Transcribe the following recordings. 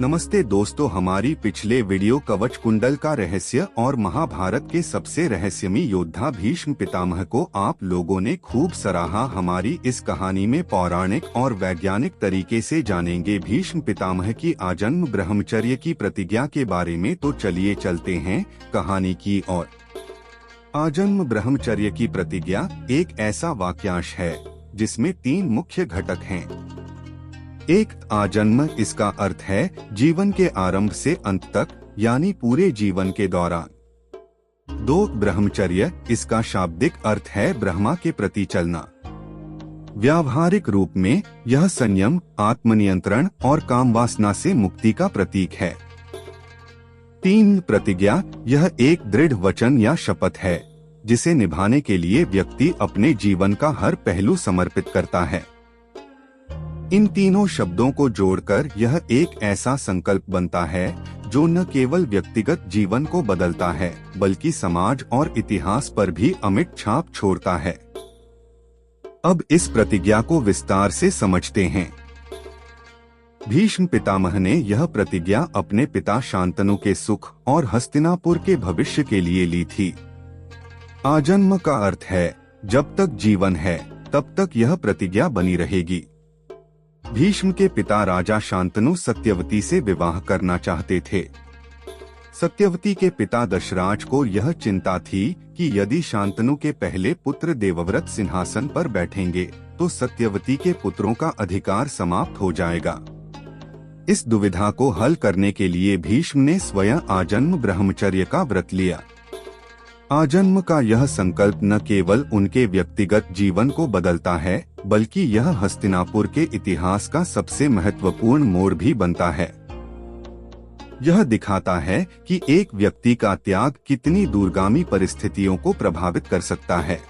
नमस्ते दोस्तों, हमारी पिछले वीडियो कवच कुंडल का रहस्य और महाभारत के सबसे रहस्यमयी योद्धा भीष्म पितामह को आप लोगों ने खूब सराहा। हमारी इस कहानी में पौराणिक और वैज्ञानिक तरीके से जानेंगे भीष्म पितामह की आजन्म ब्रह्मचर्य की प्रतिज्ञा के बारे में। तो चलिए चलते हैं कहानी की ओर। आजन्म ब्रह्मचर्य की प्रतिज्ञा एक ऐसा वाक्यांश है जिसमें 3 मुख्य घटक हैं। एक, आजन्म, इसका अर्थ है जीवन के आरंभ से अंत तक, यानी पूरे जीवन के दौरान। 2, ब्रह्मचर्य, इसका शाब्दिक अर्थ है ब्रह्मा के प्रति चलना। व्यावहारिक रूप में यह संयम, आत्मनियंत्रण और कामवासना से मुक्ति का प्रतीक है। 3, प्रतिज्ञा, यह एक दृढ़ वचन या शपथ है जिसे निभाने के लिए व्यक्ति अपने जीवन का हर पहलू समर्पित करता है। इन तीनों शब्दों को जोड़कर यह एक ऐसा संकल्प बनता है जो न केवल व्यक्तिगत जीवन को बदलता है बल्कि समाज और इतिहास पर भी अमिट छाप छोड़ता है। अब इस प्रतिज्ञा को विस्तार से समझते हैं। भीष्म पितामह ने यह प्रतिज्ञा अपने पिता शांतनु के सुख और हस्तिनापुर के भविष्य के लिए ली थी। आजन्म का अर्थ है जब तक जीवन है तब तक यह प्रतिज्ञा बनी रहेगी। भीष्म के पिता राजा शांतनु सत्यवती से विवाह करना चाहते थे। सत्यवती के पिता दशराज को यह चिंता थी कि यदि शांतनु के पहले पुत्र देवव्रत सिंहासन पर बैठेंगे तो सत्यवती के पुत्रों का अधिकार समाप्त हो जाएगा। इस दुविधा को हल करने के लिए भीष्म ने स्वयं आजन्म ब्रह्मचर्य का व्रत लिया। आजन्म का यह संकल्प न केवल उनके व्यक्तिगत जीवन को बदलता है बल्कि यह हस्तिनापुर के इतिहास का सबसे महत्वपूर्ण मोड़ भी बनता है। यह दिखाता है कि एक व्यक्ति का त्याग कितनी दूरगामी परिस्थितियों को प्रभावित कर सकता है।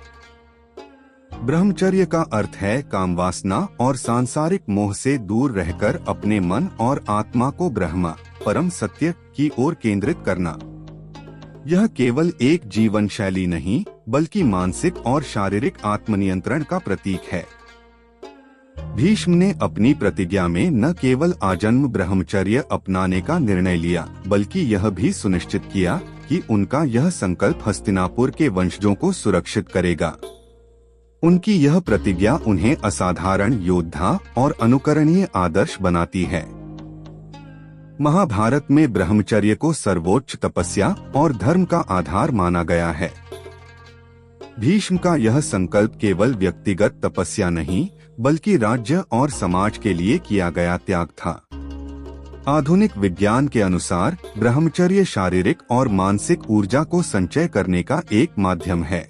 ब्रह्मचर्य का अर्थ है कामवासना और सांसारिक मोह से दूर रहकर अपने मन और आत्मा को ब्रह्म, परम सत्य की ओर केंद्रित करना। यह केवल एक जीवन शैली नहीं बल्कि मानसिक और शारीरिक आत्मनियंत्रण का प्रतीक है। भीष्म ने अपनी प्रतिज्ञा में न केवल आजन्म ब्रह्मचर्य अपनाने का निर्णय लिया बल्कि यह भी सुनिश्चित किया कि उनका यह संकल्प हस्तिनापुर के वंशजों को सुरक्षित करेगा। उनकी यह प्रतिज्ञा उन्हें असाधारण योद्धा और अनुकरणीय आदर्श बनाती है। महाभारत में ब्रह्मचर्य को सर्वोच्च तपस्या और धर्म का आधार माना गया है। भीष्म का यह संकल्प केवल व्यक्तिगत तपस्या नहीं बल्कि राज्य और समाज के लिए किया गया त्याग था। आधुनिक विज्ञान के अनुसार ब्रह्मचर्य शारीरिक और मानसिक ऊर्जा को संचय करने का एक माध्यम है।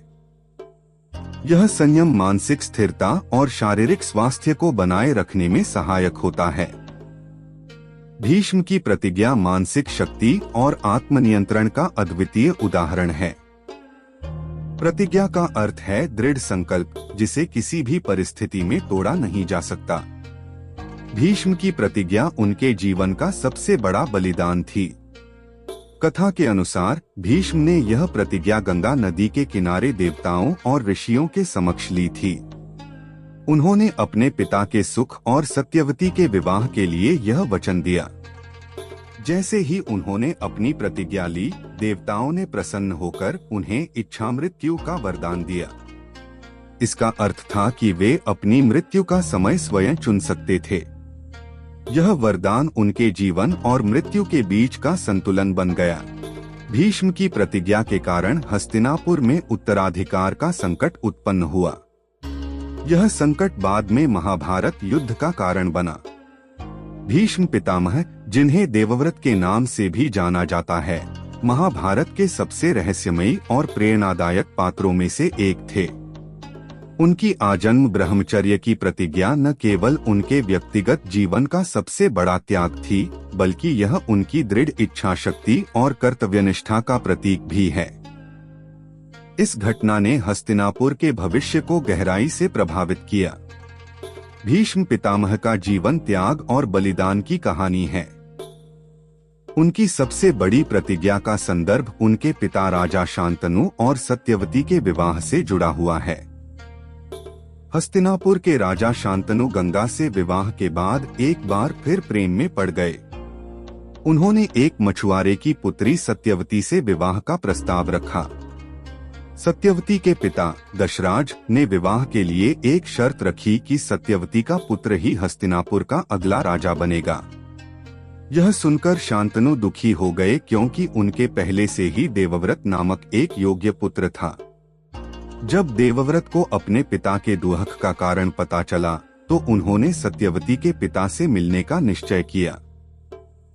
यह संयम मानसिक स्थिरता और शारीरिक स्वास्थ्य को बनाए रखने में सहायक होता है। भीष्म की प्रतिज्ञा मानसिक शक्ति और आत्मनियंत्रण का अद्वितीय उदाहरण है। प्रतिज्ञा का अर्थ है दृढ़ संकल्प जिसे किसी भी परिस्थिति में तोड़ा नहीं जा सकता। भीष्म की प्रतिज्ञा उनके जीवन का सबसे बड़ा बलिदान थी। कथा के अनुसार भीष्म ने यह प्रतिज्ञा गंगा नदी के किनारे देवताओं और ऋषियों के समक्ष ली थी। उन्होंने अपने पिता के सुख और सत्यवती के विवाह के लिए यह वचन दिया। जैसे ही उन्होंने अपनी प्रतिज्ञा ली, देवताओं ने प्रसन्न होकर उन्हें इच्छामृत्यु का वरदान दिया। इसका अर्थ था कि वे अपनी मृत्यु का समय स्वयं चुन सकते थे। यह वरदान उनके जीवन और मृत्यु के बीच का संतुलन बन गया। भीष्म की प्रतिज्ञा के कारण हस्तिनापुर में उत्तराधिकार का संकट उत्पन्न हुआ। यह संकट बाद में महाभारत युद्ध का कारण बना। भीष्म पितामह, जिन्हें देवव्रत के नाम से भी जाना जाता है, महाभारत के सबसे रहस्यमयी और प्रेरणादायक पात्रों में से एक थे। उनकी आजन्म ब्रह्मचर्य की प्रतिज्ञा न केवल उनके व्यक्तिगत जीवन का सबसे बड़ा त्याग थी बल्कि यह उनकी दृढ़ इच्छा शक्ति और कर्तव्यनिष्ठा का प्रतीक भी है। इस घटना ने हस्तिनापुर के भविष्य को गहराई से प्रभावित किया। भीष्म पितामह का जीवन त्याग और बलिदान की कहानी है। उनकी सबसे बड़ी प्रतिज्ञा का संदर्भ उनके पिता राजा शांतनु और सत्यवती के विवाह से जुड़ा हुआ है। हस्तिनापुर के राजा शांतनु गंगा से विवाह के बाद एक बार फिर प्रेम में पड़ गए। उन्होंने एक मछुआरे की पुत्री सत्यवती से विवाह का प्रस्ताव रखा। सत्यवती के पिता दशराज ने विवाह के लिए एक शर्त रखी कि सत्यवती का पुत्र ही हस्तिनापुर का अगला राजा बनेगा। यह सुनकर शांतनु दुखी हो गए, क्योंकि उनके पहले से ही देवव्रत नामक एक योग्य पुत्र था। जब देवव्रत को अपने पिता के दुख का कारण पता चला तो उन्होंने सत्यवती के पिता से मिलने का निश्चय किया।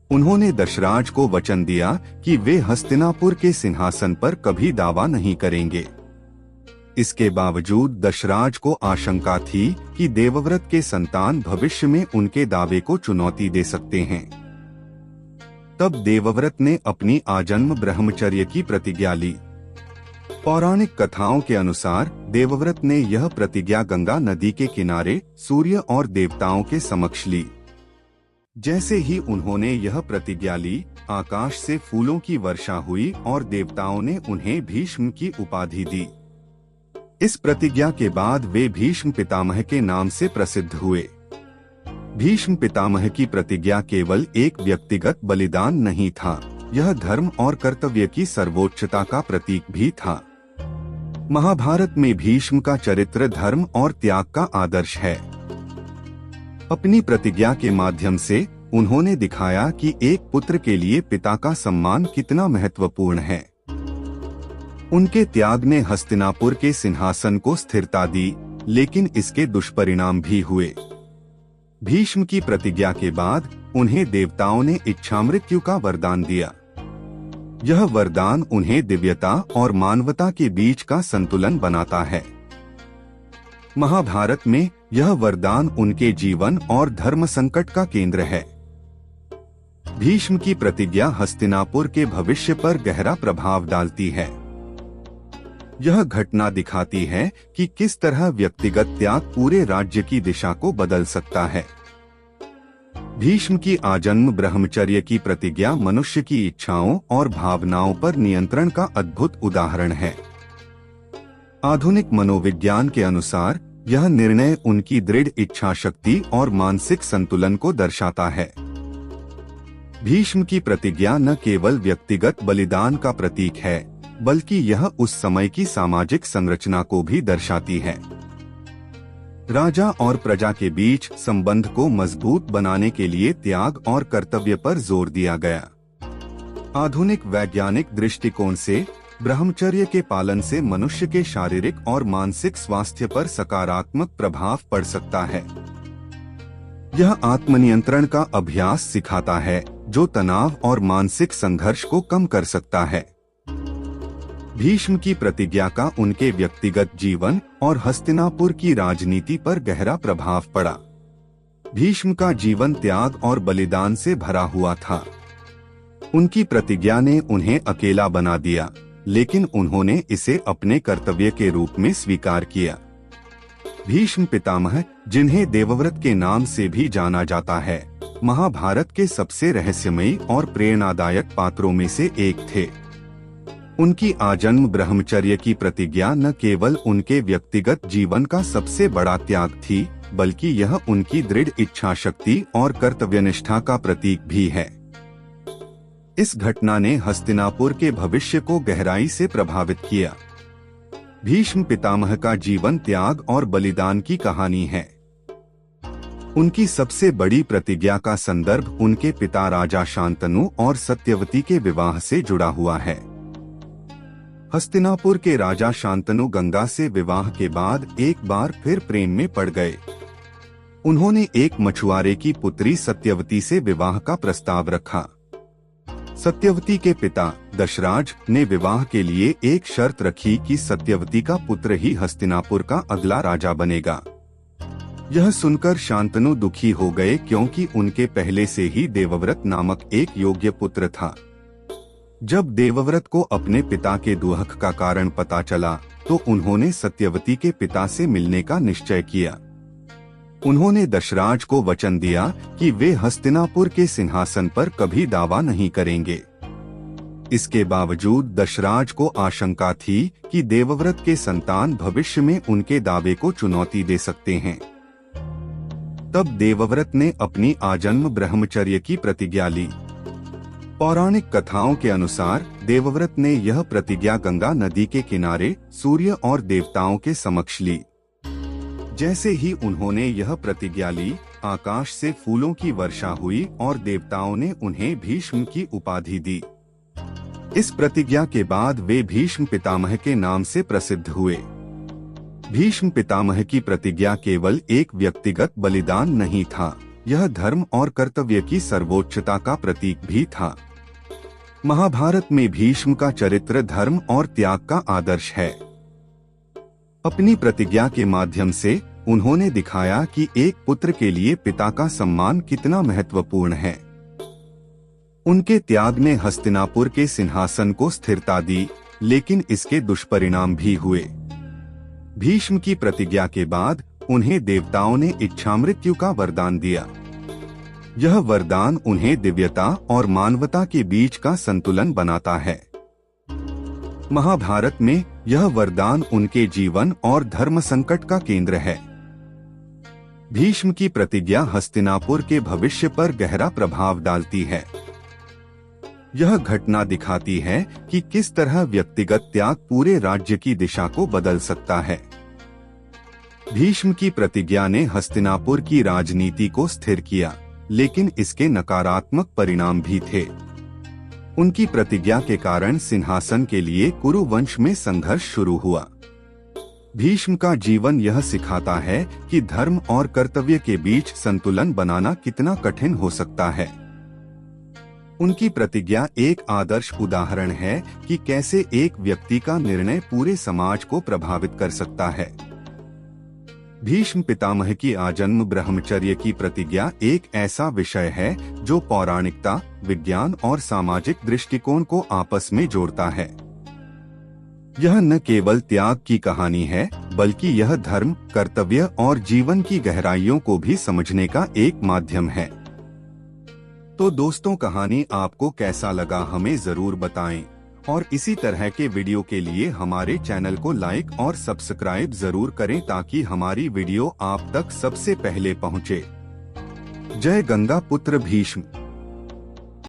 उन्होंने दशराज को वचन दिया कि वे हस्तिनापुर के सिंहासन पर कभी दावा नहीं करेंगे। इसके बावजूद दशराज को आशंका थी कि देवव्रत के संतान भविष्य में उनके दावे को चुनौती दे सकते हैं। तब देवव्रत ने अपनी आजन्म ब्रह्मचर्य की प्रतिज्ञा ली। पौराणिक कथाओं के अनुसार देवव्रत ने यह प्रतिज्ञा गंगा नदी के किनारे सूर्य और देवताओं के समक्ष ली। जैसे ही उन्होंने यह प्रतिज्ञा ली, आकाश से फूलों की वर्षा हुई और देवताओं ने उन्हें भीष्म की उपाधि दी। इस प्रतिज्ञा के बाद वे भीष्म पितामह के नाम से प्रसिद्ध हुए। भीष्म पितामह की प्रतिज्ञा केवल एक व्यक्तिगत बलिदान नहीं था, यह धर्म और कर्तव्य की सर्वोच्चता का प्रतीक भी था। महाभारत में भीष्म का चरित्र धर्म और त्याग का आदर्श है। अपनी प्रतिज्ञा के माध्यम से उन्होंने दिखाया कि एक पुत्र के लिए पिता का सम्मान कितना महत्वपूर्ण है। उनके त्याग ने हस्तिनापुर के सिंहासन को स्थिरता दी, लेकिन इसके दुष्परिणाम भी हुए। भीष्म की प्रतिज्ञा के बाद उन्हें देवताओं ने इच्छामृत्यु का वरदान दिया। यह वरदान उन्हें दिव्यता और मानवता के बीच का संतुलन बनाता है। महाभारत में यह वरदान उनके जीवन और धर्म संकट का केंद्र है। भीष्म की प्रतिज्ञा हस्तिनापुर के भविष्य पर गहरा प्रभाव डालती है। यह घटना दिखाती है कि किस तरह व्यक्तिगत त्याग पूरे राज्य की दिशा को बदल सकता है। भीष्म की आजन्म ब्रह्मचर्य की प्रतिज्ञा मनुष्य की इच्छाओं और भावनाओं पर नियंत्रण का अद्भुत उदाहरण है। आधुनिक मनोविज्ञान के अनुसार यह निर्णय उनकी दृढ़ इच्छा शक्ति और मानसिक संतुलन को दर्शाता है। भीष्म की प्रतिज्ञा न केवल व्यक्तिगत बलिदान का प्रतीक है, बल्कि यह उस समय की सामाजिक संरचना को भी दर्शाती है। राजा और प्रजा के बीच संबंध को मजबूत बनाने के लिए त्याग और कर्तव्य पर जोर दिया गया। आधुनिक वैज्ञानिक दृष्टिकोण से ब्रह्मचर्य के पालन से मनुष्य के शारीरिक और मानसिक स्वास्थ्य पर सकारात्मक प्रभाव पड़ सकता है। यह आत्मनियंत्रण का अभ्यास सिखाता है, जो तनाव और मानसिक संघर्ष को कम कर सकता है। भीष्म की प्रतिज्ञा का उनके व्यक्तिगत जीवन और हस्तिनापुर की राजनीति पर गहरा प्रभाव पड़ा। भीष्म का जीवन त्याग और बलिदान से भरा हुआ था। उनकी प्रतिज्ञा ने उन्हें अकेला बना दिया, लेकिन उन्होंने इसे अपने कर्तव्य के रूप में स्वीकार किया। भीष्म पितामह, जिन्हें देवव्रत के नाम से भी जाना जाता है, महाभारत के सबसे रहस्यमयी और प्रेरणादायक पात्रों में से एक थे। उनकी आजन्म ब्रह्मचर्य की प्रतिज्ञा न केवल उनके व्यक्तिगत जीवन का सबसे बड़ा त्याग थी, बल्कि यह उनकी दृढ़ इच्छा शक्ति और कर्तव्यनिष्ठा का प्रतीक भी है। इस घटना ने हस्तिनापुर के भविष्य को गहराई से प्रभावित किया। भीष्म पितामह का जीवन त्याग और बलिदान की कहानी है। उनकी सबसे बड़ी प्रतिज्ञा का संदर्भ उनके पिता राजा शांतनु और सत्यवती के विवाह से जुड़ा हुआ है। हस्तिनापुर के राजा शांतनु गंगा से विवाह के बाद एक बार फिर प्रेम में पड़ गए। उन्होंने एक मछुआरे की पुत्री सत्यवती से विवाह का प्रस्ताव रखा। सत्यवती के पिता दशराज ने विवाह के लिए एक शर्त रखी कि सत्यवती का पुत्र ही हस्तिनापुर का अगला राजा बनेगा। यह सुनकर शांतनु दुखी हो गए, क्योंकि उनके पहले से ही देवव्रत नामक एक योग्य पुत्र था। जब देवव्रत को अपने पिता के दुख का कारण पता चला तो उन्होंने सत्यवती के पिता से मिलने का निश्चय किया। उन्होंने दशराज को वचन दिया कि वे हस्तिनापुर के सिंहासन पर कभी दावा नहीं करेंगे। इसके बावजूद दशराज को आशंका थी कि देवव्रत के संतान भविष्य में उनके दावे को चुनौती दे सकते हैं। तब देवव्रत ने अपनी आजन्म ब्रह्मचर्य की प्रतिज्ञा ली। पौराणिक कथाओं के अनुसार देवव्रत ने यह प्रतिज्ञा गंगा नदी के किनारे सूर्य और देवताओं के समक्ष ली। जैसे ही उन्होंने यह प्रतिज्ञा ली, आकाश से फूलों की वर्षा हुई और देवताओं ने उन्हें भीष्म की उपाधि दी। इस प्रतिज्ञा के बाद वे भीष्म पितामह के नाम से प्रसिद्ध हुए। भीष्म पितामह की प्रतिज्ञा केवल एक व्यक्तिगत बलिदान नहीं था, यह धर्म और कर्तव्य की सर्वोच्चता का प्रतीक भी था। महाभारत में भीष्म का चरित्र धर्म और त्याग का आदर्श है। अपनी प्रतिज्ञा के माध्यम से उन्होंने दिखाया कि एक पुत्र के लिए पिता का सम्मान कितना महत्वपूर्ण है। उनके त्याग ने हस्तिनापुर के सिंहासन को स्थिरता दी, लेकिन इसके दुष्परिणाम भी हुए। भीष्म की प्रतिज्ञा के बाद उन्हें देवताओं ने इच्छामृत्यु का वरदान दिया। यह वरदान उन्हें दिव्यता और मानवता के बीच का संतुलन बनाता है। महाभारत में यह वरदान उनके जीवन और धर्म संकट का केंद्र है। भीष्म की प्रतिज्ञा हस्तिनापुर के भविष्य पर गहरा प्रभाव डालती है। यह घटना दिखाती है कि किस तरह व्यक्तिगत त्याग पूरे राज्य की दिशा को बदल सकता है। भीष्म की प्रतिज्ञा ने हस्तिनापुर की राजनीति को स्थिर किया, लेकिन इसके नकारात्मक परिणाम भी थे। उनकी प्रतिज्ञा के कारण सिंहासन के लिए कुरु वंश में संघर्ष शुरू हुआ। भीष्म का जीवन यह सिखाता है कि धर्म और कर्तव्य के बीच संतुलन बनाना कितना कठिन हो सकता है। उनकी प्रतिज्ञा एक आदर्श उदाहरण है कि कैसे एक व्यक्ति का निर्णय पूरे समाज को प्रभावित कर सकता है। भीष्म पितामह की आजन्म ब्रह्मचर्य की प्रतिज्ञा एक ऐसा विषय है जो पौराणिकता, विज्ञान और सामाजिक दृष्टिकोण को आपस में जोड़ता है। यह न केवल त्याग की कहानी है, बल्कि यह धर्म, कर्तव्य और जीवन की गहराइयों को भी समझने का एक माध्यम है। तो दोस्तों, कहानी आपको कैसा लगा हमें जरूर बताएं और इसी तरह के वीडियो के लिए हमारे चैनल को लाइक और सब्सक्राइब जरूर करें ताकि हमारी वीडियो आप तक सबसे पहले पहुंचे। जय गंगा पुत्र भीष्म।